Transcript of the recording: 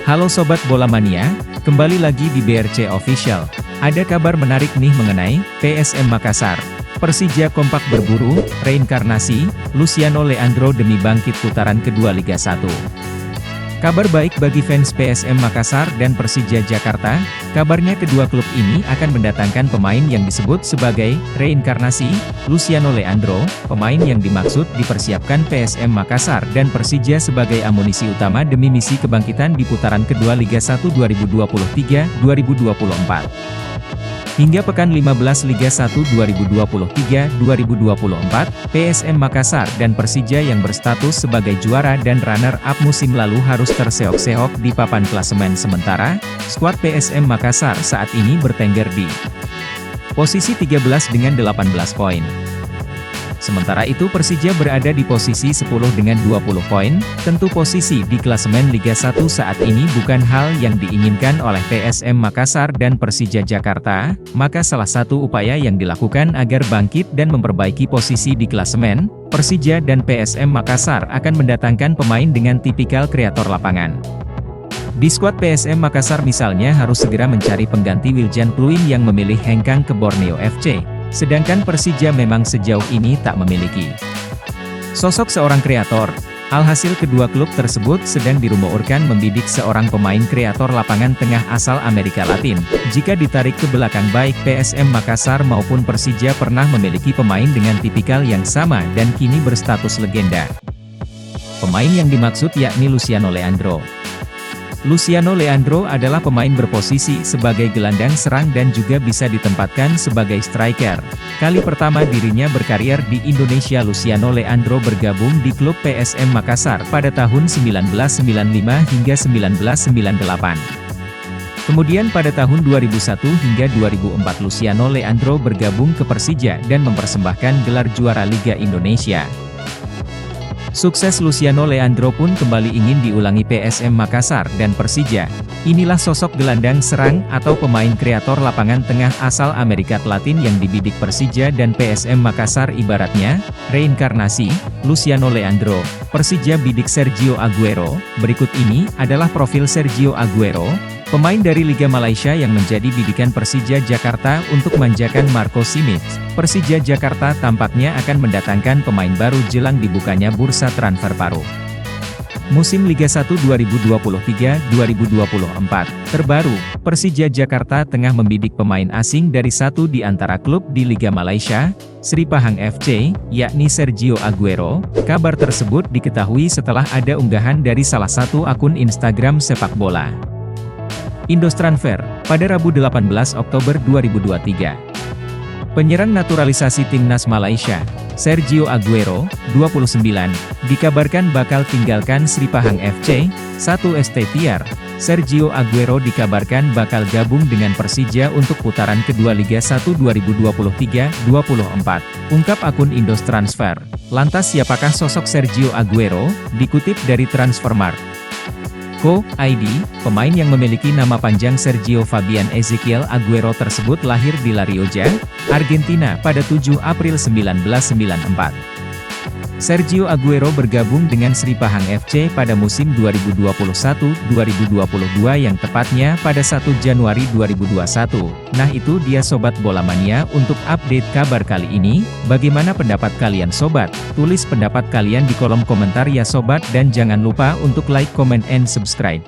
Halo Sobat Bola Mania, kembali lagi di BRC Official. Ada kabar menarik nih mengenai PSM Makassar. Persija kompak berburu, reinkarnasi, Luciano Leandro demi bangkit putaran kedua Liga 1. Kabar baik bagi fans PSM Makassar dan Persija Jakarta, kabarnya kedua klub ini akan mendatangkan pemain yang disebut sebagai reinkarnasi, Luciano Leandro, pemain yang dimaksud dipersiapkan PSM Makassar dan Persija sebagai amunisi utama demi misi kebangkitan di putaran kedua Liga 1 2023-2024. Hingga pekan 15 Liga 1 2023-2024, PSM Makassar dan Persija yang berstatus sebagai juara dan runner-up musim lalu harus terseok-seok di papan klasemen sementara, skuad PSM Makassar saat ini bertengger di posisi 13 dengan 18 poin. Sementara itu Persija berada di posisi 10 dengan 20 poin, tentu posisi di klasemen Liga 1 saat ini bukan hal yang diinginkan oleh PSM Makassar dan Persija Jakarta, maka salah satu upaya yang dilakukan agar bangkit dan memperbaiki posisi di klasemen, Persija dan PSM Makassar akan mendatangkan pemain dengan tipikal kreator lapangan. Di skuad PSM Makassar misalnya harus segera mencari pengganti Wiljan Pluim yang memilih hengkang ke Borneo FC. Sedangkan Persija memang sejauh ini tak memiliki sosok seorang kreator. Alhasil kedua klub tersebut sedang dirumorkan membidik seorang pemain kreator lapangan tengah asal Amerika Latin. Jika ditarik ke belakang baik PSM Makassar maupun Persija pernah memiliki pemain dengan tipikal yang sama dan kini berstatus legenda. Pemain yang dimaksud yakni Luciano Leandro. Luciano Leandro adalah pemain berposisi sebagai gelandang serang dan juga bisa ditempatkan sebagai striker. Kali pertama dirinya berkarier di Indonesia. Luciano Leandro bergabung di klub PSM Makassar pada tahun 1995 hingga 1998. Kemudian pada tahun 2001 hingga 2004 Luciano Leandro bergabung ke Persija dan mempersembahkan gelar juara Liga Indonesia. Sukses Luciano Leandro pun kembali ingin diulangi PSM Makassar dan Persija. Inilah sosok gelandang serang atau pemain kreator lapangan tengah asal Amerika Latin yang dibidik Persija dan PSM Makassar ibaratnya, reinkarnasi, Luciano Leandro. Persija bidik Sergio Aguero. Berikut ini adalah profil Sergio Aguero, pemain dari Liga Malaysia yang menjadi bidikan Persija Jakarta untuk manjakan Marco Simic. Persija Jakarta tampaknya akan mendatangkan pemain baru jelang dibukanya bursa transfer paruh musim Liga 1 2023-2024. Terbaru, Persija Jakarta tengah membidik pemain asing dari satu di antara klub di Liga Malaysia, Sri Pahang FC, yakni Sergio Aguero. Kabar tersebut diketahui setelah ada unggahan dari salah satu akun Instagram sepak bola Indostransfer, pada Rabu 18 Oktober 2023. Penyerang naturalisasi timnas Malaysia, Sergio Aguero, 29, dikabarkan bakal tinggalkan Sri Pahang FC, 1 ST Tiar. Sergio Aguero dikabarkan bakal gabung dengan Persija untuk putaran kedua Liga 1 2023-2024, ungkap akun Indostransfer. Lantas siapakah sosok Sergio Aguero? Dikutip dari Transfermarkt Co.id, pemain yang memiliki nama panjang Sergio Fabian Ezekiel Aguero tersebut lahir di La Rioja, Argentina pada 7 April 1994. Sergio Aguero bergabung dengan Sri Pahang FC pada musim 2021-2022 yang tepatnya pada 1 Januari 2021. Nah itu dia Sobat Bola Mania untuk update kabar kali ini. Bagaimana pendapat kalian Sobat? Tulis pendapat kalian di kolom komentar ya Sobat dan jangan lupa untuk like, comment, and subscribe.